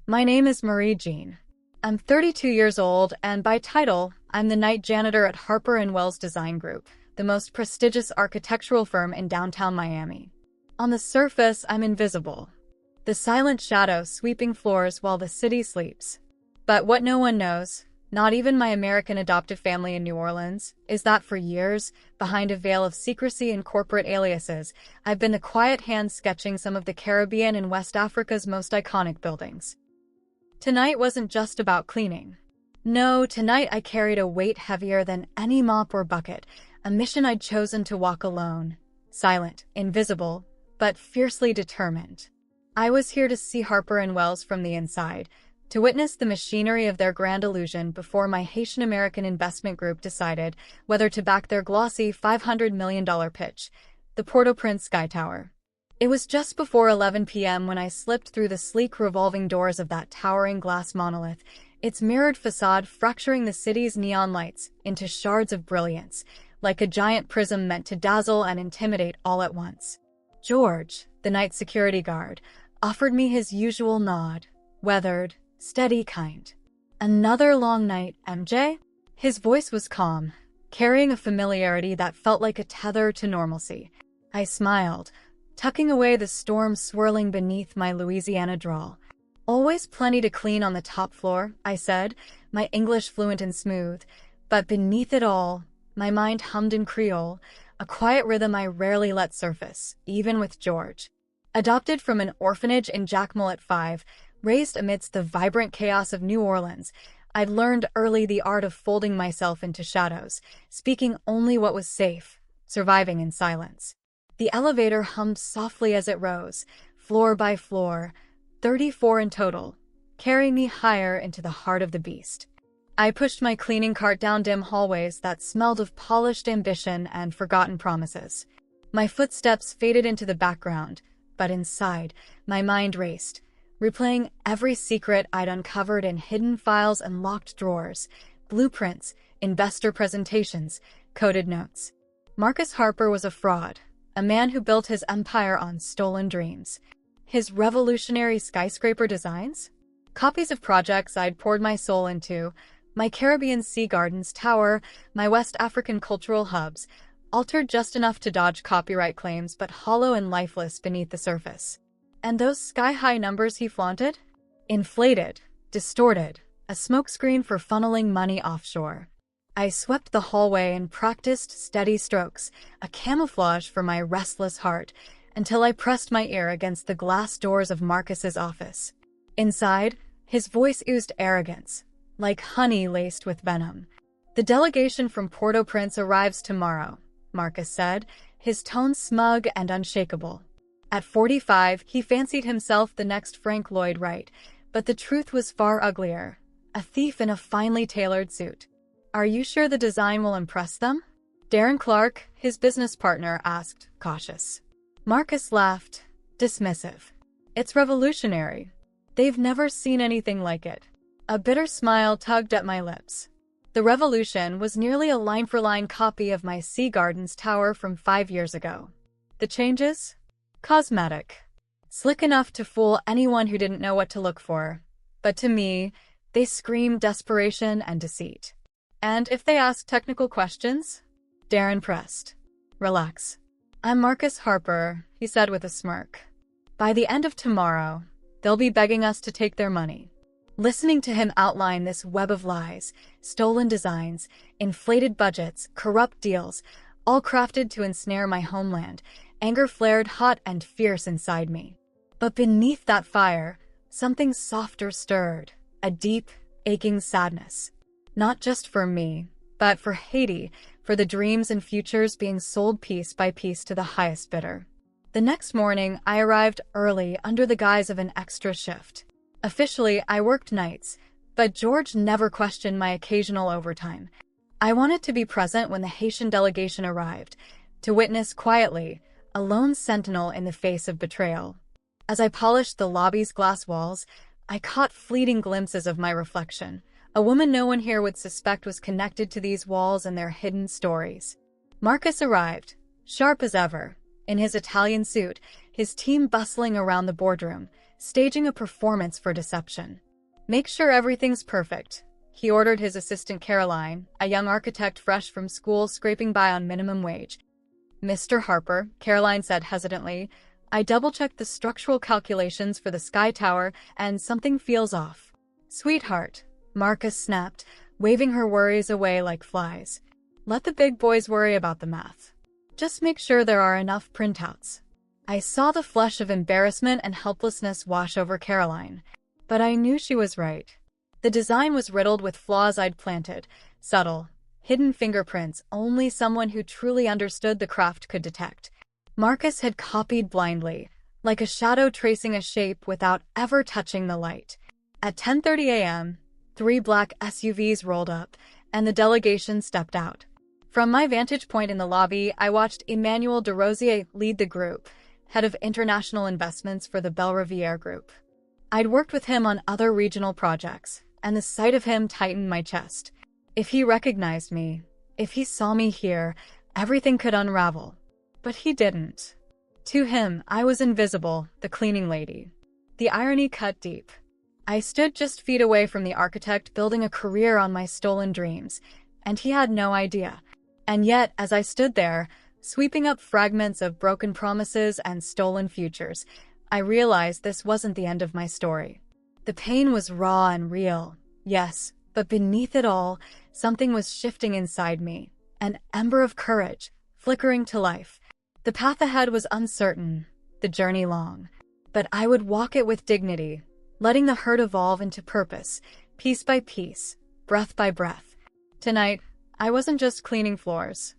My name is Marie Jean. I'm 32 years old, and by title, I'm the night janitor at Harper & Wells Design Group, the most prestigious architectural firm in downtown Miami. On the surface, I'm invisible, the silent shadow sweeping floors while the city sleeps. But what no one knows, not even my American adoptive family in New Orleans, is that for years, behind a veil of secrecy and corporate aliases, I've been the quiet hand sketching some of the Caribbean and West Africa's most iconic buildings. Tonight wasn't just about cleaning. No, tonight I carried a weight heavier than any mop or bucket, a mission I'd chosen to walk alone, silent, invisible, but fiercely determined. I was here to see Harper & Wells from the inside, to witness the machinery of their grand illusion before my Haitian-American investment group decided whether to back their glossy $500 million pitch, the Port-au-Prince Sky Tower. It was just before 11 p.m. when I slipped through the sleek revolving doors of that towering glass monolith, its mirrored facade fracturing the city's neon lights into shards of brilliance, like a giant prism meant to dazzle and intimidate all at once. George, the night security guard, offered me his usual nod, weathered, steady kind. "Another long night, MJ?" His voice was calm, carrying a familiarity that felt like a tether to normalcy. I smiled, tucking away the storm swirling beneath my Louisiana drawl. "Always plenty to clean on the top floor," I said, my English fluent and smooth. But beneath it all, my mind hummed in Creole, a quiet rhythm I rarely let surface, even with George. Adopted from an orphanage in Jacmel at 5, raised amidst the vibrant chaos of New Orleans, I'd learned early the art of folding myself into shadows, speaking only what was safe, surviving in silence. The elevator hummed softly as it rose, floor by floor, 34 in total, carrying me higher into the heart of the beast. I pushed my cleaning cart down dim hallways that smelled of polished ambition and forgotten promises. My footsteps faded into the background, but inside, my mind raced, replaying every secret I'd uncovered in hidden files and locked drawers, blueprints, investor presentations, coded notes. Marcus Harper was a fraud, a man who built his empire on stolen dreams. His revolutionary skyscraper designs? Copies of projects I'd poured my soul into, my Caribbean Sea Gardens tower, my West African cultural hubs, altered just enough to dodge copyright claims but hollow and lifeless beneath the surface. And those sky-high numbers he flaunted? Inflated, distorted, a smokescreen for funneling money offshore. I swept the hallway and practiced steady strokes, a camouflage for my restless heart, until I pressed my ear against the glass doors of Marcus's office. Inside, his voice oozed arrogance, like honey laced with venom. "The delegation from Port-au-Prince arrives tomorrow," Marcus said, his tone smug and unshakable. At 45, he fancied himself the next Frank Lloyd Wright, but the truth was far uglier, a thief in a finely tailored suit. "Are you sure the design will impress them?" Darren Clark, his business partner, asked, cautious. Marcus laughed, dismissive. "It's revolutionary. They've never seen anything like it." A bitter smile tugged at my lips. The revolution was nearly a line-for-line copy of my Sea Gardens tower from 5 years ago. The changes? Cosmetic. Slick enough to fool anyone who didn't know what to look for. But to me, they screamed desperation and deceit. "And if they ask technical questions?" Darren pressed. "Relax. I'm Marcus Harper," he said with a smirk. "By the end of tomorrow, they'll be begging us to take their money." Listening to him outline this web of lies, stolen designs, inflated budgets, corrupt deals, all crafted to ensnare my homeland, anger flared hot and fierce inside me. But beneath that fire, something softer stirred, a deep, aching sadness. Not just for me, but for Haiti, for the dreams and futures being sold piece by piece to the highest bidder. The next morning, I arrived early under the guise of an extra shift. Officially, I worked nights, but George never questioned my occasional overtime. I wanted to be present when the Haitian delegation arrived, to witness quietly, a lone sentinel in the face of betrayal. As I polished the lobby's glass walls, I caught fleeting glimpses of my reflection, a woman no one here would suspect was connected to these walls and their hidden stories. Marcus arrived, sharp as ever, in his Italian suit, his team bustling around the boardroom, staging a performance for deception. "Make sure everything's perfect," he ordered his assistant Caroline, a young architect fresh from school scraping by on minimum wage. "Mr. Harper," Caroline said hesitantly, "I double-checked the structural calculations for the Sky Tower, and something feels off." "Sweetheart," Marcus snapped, waving her worries away like flies. "Let the big boys worry about the math. Just make sure there are enough printouts." I saw the flush of embarrassment and helplessness wash over Caroline, but I knew she was right. The design was riddled with flaws I'd planted, subtle, hidden fingerprints only someone who truly understood the craft could detect. Marcus had copied blindly, like a shadow tracing a shape without ever touching the light. At 10:30 a.m., 3 black SUVs rolled up, and the delegation stepped out. From my vantage point in the lobby, I watched Emmanuel de Rosier lead the group, head of international investments for the Belriviere Group. I'd worked with him on other regional projects, and the sight of him tightened my chest. If he recognized me, if he saw me here, everything could unravel. But he didn't. To him, I was invisible, the cleaning lady. The irony cut deep. I stood just feet away from the architect building a career on my stolen dreams, and he had no idea. And yet, as I stood there, sweeping up fragments of broken promises and stolen futures, I realized this wasn't the end of my story. The pain was raw and real, yes, but beneath it all, something was shifting inside me, an ember of courage, flickering to life. The path ahead was uncertain, the journey long, but I would walk it with dignity, letting the hurt evolve into purpose, piece by piece, breath by breath. Tonight, I wasn't just cleaning floors.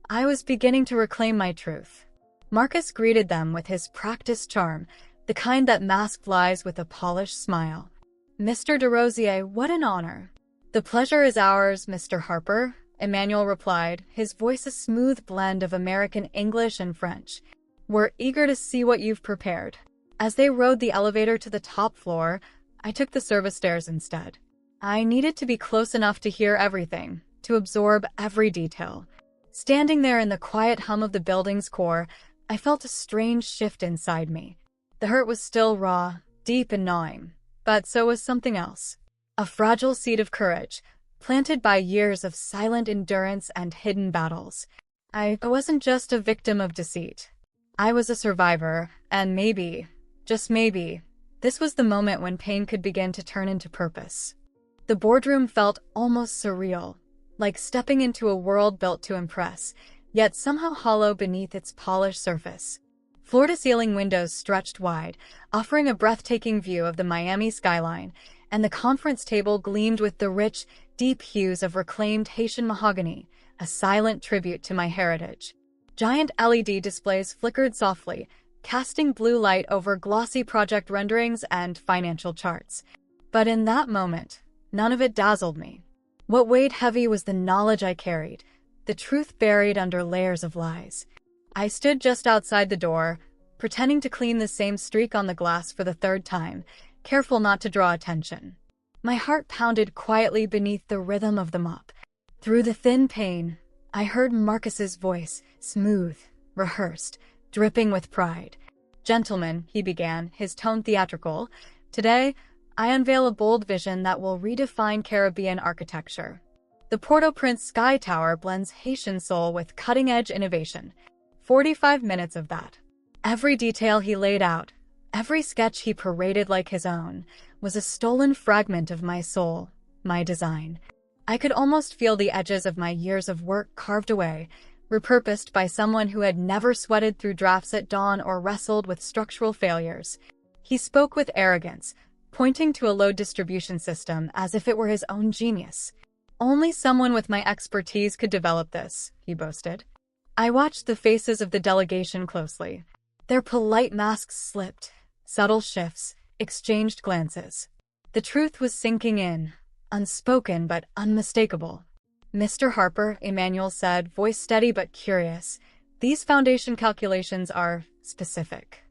I was beginning to reclaim my truth. Marcus greeted them with his practiced charm, the kind that masked lies with a polished smile. "Mr. de Rosier, what an honor." "The pleasure is ours, Mr. Harper," Emmanuel replied, his voice a smooth blend of American English and French. "We're eager to see what you've prepared." As they rode the elevator to the top floor, I took the service stairs instead. I needed to be close enough to hear everything, to absorb every detail. Standing there in the quiet hum of the building's core, I felt a strange shift inside me. The hurt was still raw, deep and gnawing, but so was something else. A fragile seed of courage, planted by years of silent endurance and hidden battles. I wasn't just a victim of deceit. I was a survivor, and maybe, just maybe, this was the moment when pain could begin to turn into purpose. The boardroom felt almost surreal, like stepping into a world built to impress, yet somehow hollow beneath its polished surface. Floor-to-ceiling windows stretched wide, offering a breathtaking view of the Miami skyline, and the conference table gleamed with the rich, deep hues of reclaimed Haitian mahogany, a silent tribute to my heritage. Giant LED displays flickered softly, casting blue light over glossy project renderings and financial charts. But in that moment, none of it dazzled me. What weighed heavy was the knowledge I carried, the truth buried under layers of lies. I stood just outside the door, pretending to clean the same streak on the glass for the third time, careful not to draw attention. My heart pounded quietly beneath the rhythm of the mop. Through the thin pain, I heard Marcus's voice, smooth, rehearsed, dripping with pride. "Gentlemen," he began, his tone theatrical, "today, I unveil a bold vision that will redefine Caribbean architecture. The Port-au-Prince Sky Tower blends Haitian soul with cutting-edge innovation. 45 minutes of that. Every detail he laid out, every sketch he paraded like his own, was a stolen fragment of my soul, my design. I could almost feel the edges of my years of work carved away, repurposed by someone who had never sweated through drafts at dawn or wrestled with structural failures." He spoke with arrogance, pointing to a load distribution system as if it were his own genius. "Only someone with my expertise could develop this," he boasted. I watched the faces of the delegation closely. Their polite masks slipped, subtle shifts, exchanged glances. The truth was sinking in, unspoken but unmistakable. "Mr. Harper," Emmanuel said, voice steady but curious, "these foundation calculations are specific.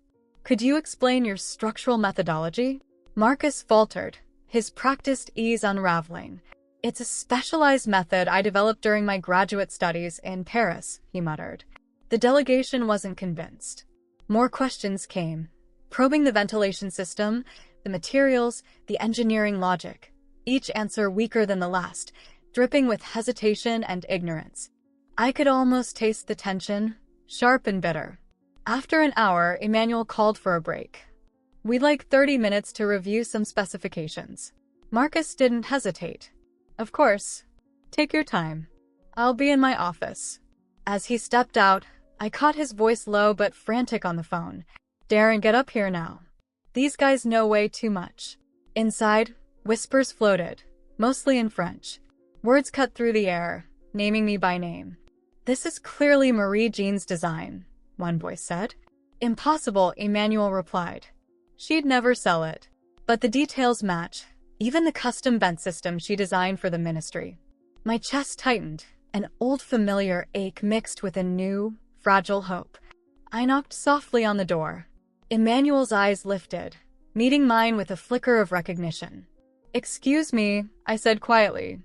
Could you explain your structural methodology?" Marcus faltered, his practiced ease unraveling. "It's a specialized method I developed during my graduate studies in Paris," he muttered. The delegation wasn't convinced. More questions came, probing the ventilation system, the materials, the engineering logic, each answer weaker than the last, dripping with hesitation and ignorance. I could almost taste the tension, sharp and bitter. After an hour, Emmanuel called for a break. We'd like 30 minutes to review some specifications. Marcus didn't hesitate. Of course. Take your time. I'll be in my office. As he stepped out, I caught his voice low but frantic on the phone. Darren, get up here now. These guys know way too much. Inside, whispers floated, mostly in French. Words cut through the air, naming me by name. This is clearly Marie-Jean's design, one voice said. Impossible, Emmanuel replied. She'd never sell it. But the details match, even the custom vent system she designed for the ministry. My chest tightened, an old familiar ache mixed with a new, fragile hope. I knocked softly on the door. Emmanuel's eyes lifted, meeting mine with a flicker of recognition. Excuse me, I said quietly.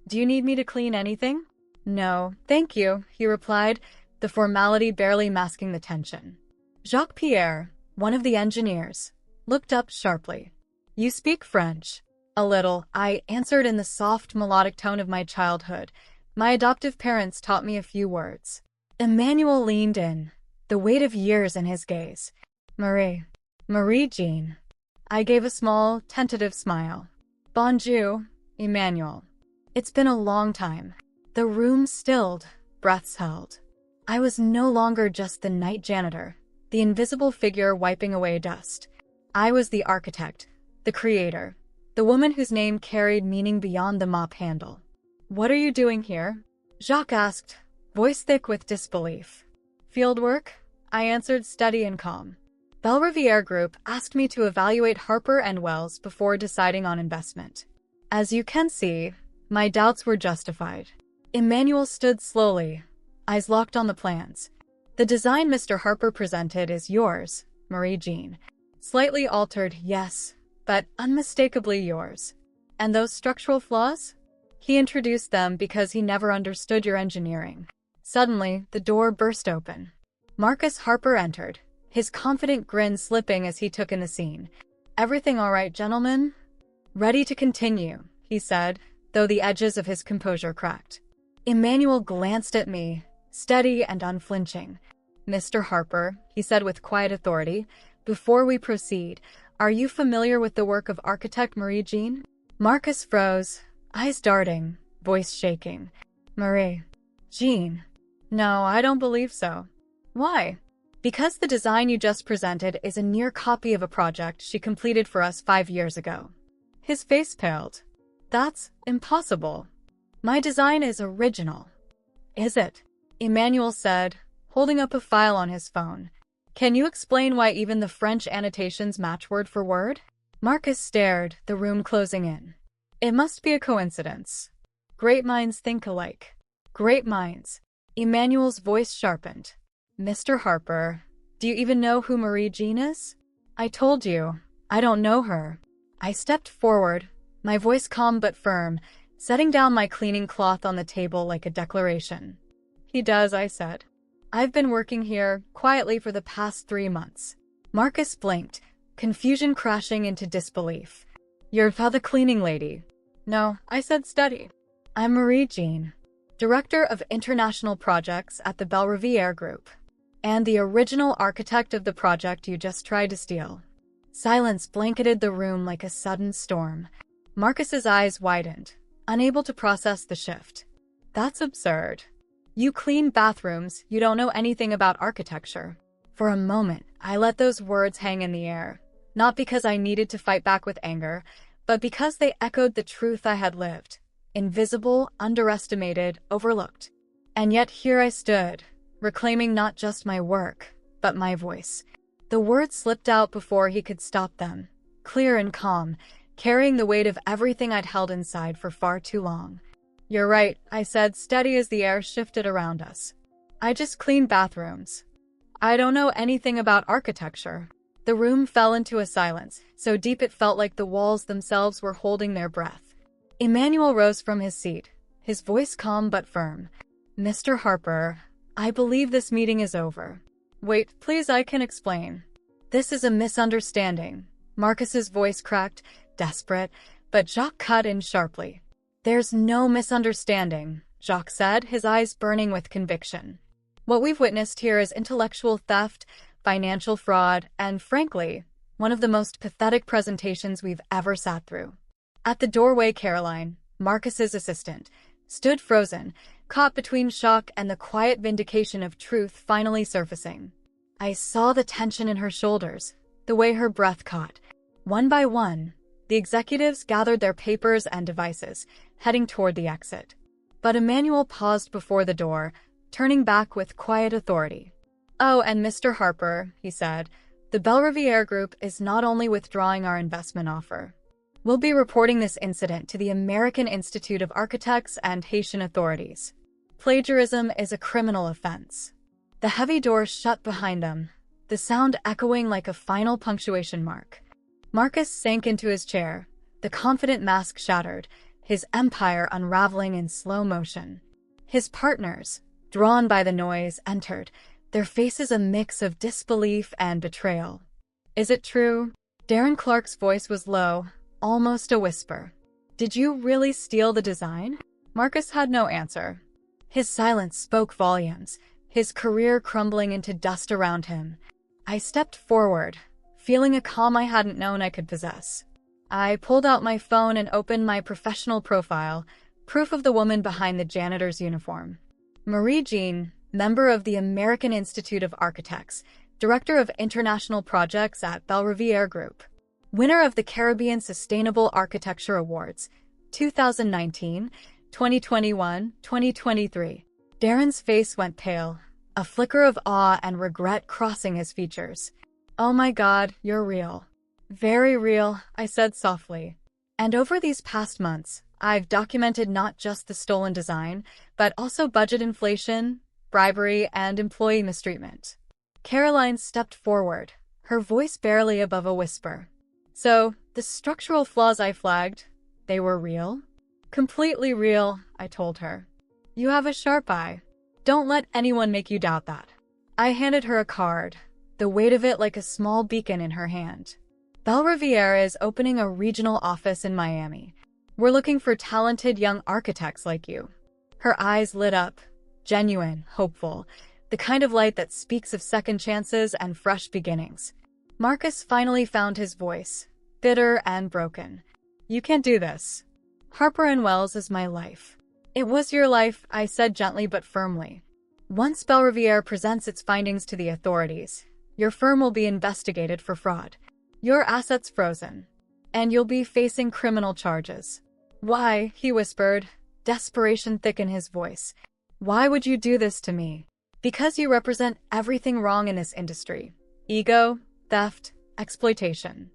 Do you need me to clean anything? No, thank you, he replied, the formality barely masking the tension. Jacques-Pierre, one of the engineers, looked up sharply. You speak French? A little, I answered in the soft, melodic tone of my childhood. My adoptive parents taught me a few words. Emmanuel leaned in, the weight of years in his gaze. Marie-Jean. I gave a small, tentative smile. Bonjour, Emmanuel. It's been a long time. The room stilled, breaths held. I was no longer just the night janitor, the invisible figure wiping away dust. I was the architect, the creator, the woman whose name carried meaning beyond the mop handle. What are you doing here? Jacques asked, voice thick with disbelief. Field work? I answered, steady and calm. Belriviere Group asked me to evaluate Harper & Wells before deciding on investment. As you can see, my doubts were justified. Emmanuel stood slowly, eyes locked on the plans. The design Mr. Harper presented is yours, Marie-Jean. Slightly altered, yes, but unmistakably yours. And those structural flaws? He introduced them because he never understood your engineering. Suddenly, the door burst open. Marcus Harper entered, his confident grin slipping as he took in the scene. Everything all right, gentlemen? Ready to continue, he said, though the edges of his composure cracked. Emmanuel glanced at me, steady and unflinching. Mr. Harper, he said with quiet authority, before we proceed, are you familiar with the work of architect Marie-Jean? Marcus froze, eyes darting, voice shaking. Marie-Jean? No, I don't believe so. Why? Because the design you just presented is a near copy of a project she completed for us 5 years ago. His face paled. That's impossible. My design is original. Is it? Emmanuel said, holding up a file on his phone. Can you explain why even the French annotations match word for word? Marcus stared, the room closing in. It must be a coincidence. Great minds think alike. Great minds. Emmanuel's voice sharpened. Mr. Harper, do you even know who Marie-Jean is? I told you, I don't know her. I stepped forward, my voice calm but firm, setting down my cleaning cloth on the table like a declaration. He does, I said. I've been working here, quietly for the past 3 months. Marcus blinked, confusion crashing into disbelief. You're the cleaning lady. No, I said steady. I'm Marie-Jean, Director of International Projects at the Belriviere Group, and the original architect of the project you just tried to steal. Silence blanketed the room like a sudden storm. Marcus's eyes widened, unable to process the shift. That's absurd. You clean bathrooms, you don't know anything about architecture. For a moment, I let those words hang in the air, not because I needed to fight back with anger, but because they echoed the truth I had lived. Invisible, underestimated, overlooked. And yet here I stood, reclaiming not just my work, but my voice. The words slipped out before he could stop them, clear and calm, carrying the weight of everything I'd held inside for far too long. You're right, I said, steady as the air shifted around us. I just clean bathrooms. I don't know anything about architecture. The room fell into a silence, so deep it felt like the walls themselves were holding their breath. Emmanuel rose from his seat, his voice calm but firm. Mr. Harper, I believe this meeting is over. Wait, please, I can explain. This is a misunderstanding. Marcus's voice cracked, desperate, but Jacques cut in sharply. There's no misunderstanding, Jacques said, his eyes burning with conviction. What we've witnessed here is intellectual theft, financial fraud, and frankly, one of the most pathetic presentations we've ever sat through. At the doorway, Caroline, Marcus's assistant, stood frozen, caught between shock and the quiet vindication of truth finally surfacing. I saw the tension in her shoulders, the way her breath caught. One by one, the executives gathered their papers and devices, heading toward the exit. But Emmanuel paused before the door, turning back with quiet authority. "Oh, and Mr. Harper," he said, "the Belriviere Group is not only withdrawing our investment offer. We'll be reporting this incident to the American Institute of Architects and Haitian authorities. Plagiarism is a criminal offense." The heavy door shut behind them, the sound echoing like a final punctuation mark. Marcus sank into his chair, the confident mask shattered, his empire unraveling in slow motion. His partners, drawn by the noise, entered, their faces a mix of disbelief and betrayal. "Is it true?" Darren Clark's voice was low, almost a whisper. "Did you really steal the design?" Marcus had no answer. His silence spoke volumes, his career crumbling into dust around him. I stepped forward, feeling a calm I hadn't known I could possess. I pulled out my phone and opened my professional profile, proof of the woman behind the janitor's uniform. Marie Jean, member of the American Institute of Architects, director of international projects at Belriviere Group, winner of the Caribbean Sustainable Architecture Awards, 2019, 2021, 2023. Darren's face went pale, a flicker of awe and regret crossing his features. "Oh my God, you're real." "Very real," I said softly. "And over these past months, I've documented not just the stolen design, but also budget inflation, bribery, and employee mistreatment." Caroline stepped forward, her voice barely above a whisper. "So, the structural flaws I flagged, they were real?" "Completely real," I told her. "You have a sharp eye. Don't let anyone make you doubt that." I handed her a card, the weight of it like a small beacon in her hand. "Belriviere is opening a regional office in Miami. We're looking for talented young architects like you." Her eyes lit up, genuine, hopeful, the kind of light that speaks of second chances and fresh beginnings. Marcus finally found his voice, bitter and broken. "You can't do this. Harper & Wells is my life." "It was your life," I said gently but firmly. "Once Belriviere presents its findings to the authorities, your firm will be investigated for fraud, your assets frozen, and you'll be facing criminal charges." "Why?" he whispered, desperation thick in his voice. "Why would you do this to me?" "Because you represent everything wrong in this industry. Ego, theft, exploitation.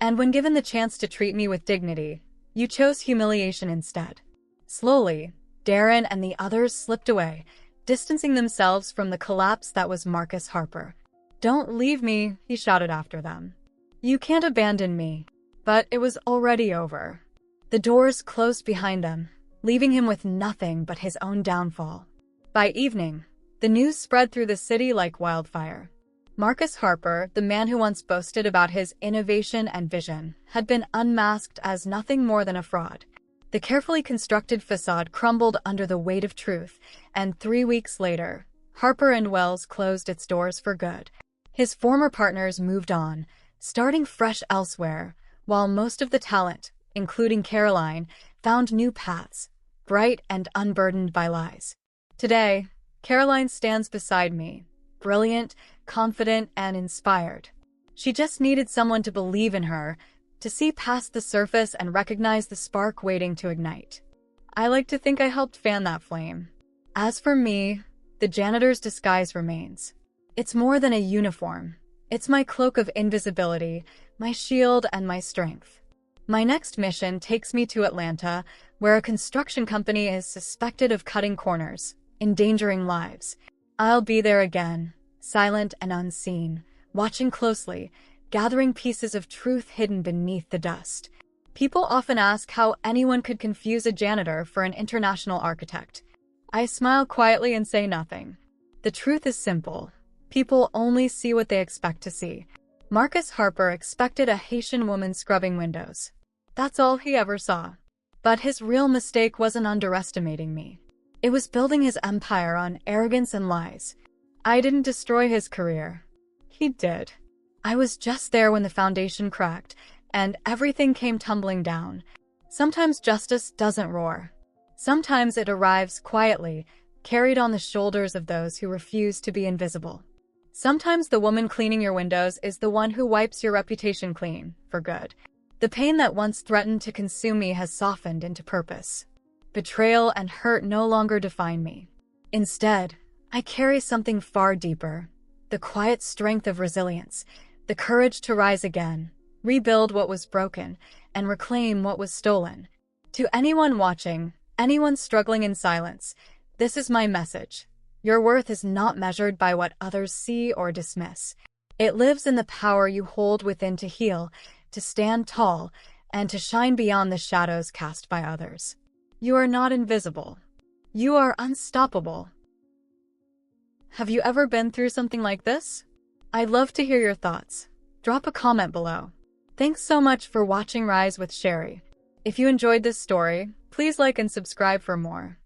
And when given the chance to treat me with dignity, you chose humiliation instead." Slowly, Darren and the others slipped away, distancing themselves from the collapse that was Marcus Harper. "Don't leave me," he shouted after them. "You can't abandon me." But it was already over. The doors closed behind them, leaving him with nothing but his own downfall. By evening, the news spread through the city like wildfire. Marcus Harper, the man who once boasted about his innovation and vision, had been unmasked as nothing more than a fraud. The carefully constructed facade crumbled under the weight of truth, and 3 weeks later, Harper & Wells closed its doors for good. His former partners moved on, starting fresh elsewhere, while most of the talent, including Caroline, found new paths, bright and unburdened by lies. Today, Caroline stands beside me, brilliant, confident, and inspired. She just needed someone to believe in her, to see past the surface and recognize the spark waiting to ignite. I like to think I helped fan that flame. As for me, the janitor's disguise remains. It's more than a uniform. It's my cloak of invisibility, my shield, and my strength. My next mission takes me to Atlanta, where a construction company is suspected of cutting corners, endangering lives. I'll be there again, silent and unseen, watching closely, gathering pieces of truth hidden beneath the dust. People often ask how anyone could confuse a janitor for an international architect. I smile quietly and say nothing. The truth is simple. People only see what they expect to see. Marcus Harper expected a Haitian woman scrubbing windows. That's all he ever saw. But his real mistake wasn't underestimating me. It was building his empire on arrogance and lies. I didn't destroy his career. He did. I was just there when the foundation cracked, and everything came tumbling down. Sometimes justice doesn't roar. Sometimes it arrives quietly, carried on the shoulders of those who refuse to be invisible. Sometimes the woman cleaning your windows is the one who wipes your reputation clean, for good. The pain that once threatened to consume me has softened into purpose. Betrayal and hurt no longer define me. Instead, I carry something far deeper. The quiet strength of resilience, the courage to rise again, rebuild what was broken, and reclaim what was stolen. To anyone watching, anyone struggling in silence, this is my message. Your worth is not measured by what others see or dismiss. It lives in the power you hold within to heal, to stand tall, and to shine beyond the shadows cast by others. You are not invisible. You are unstoppable. Have you ever been through something like this? I'd love to hear your thoughts. Drop a comment below. Thanks so much for watching Rise with Sherry. If you enjoyed this story, please like and subscribe for more.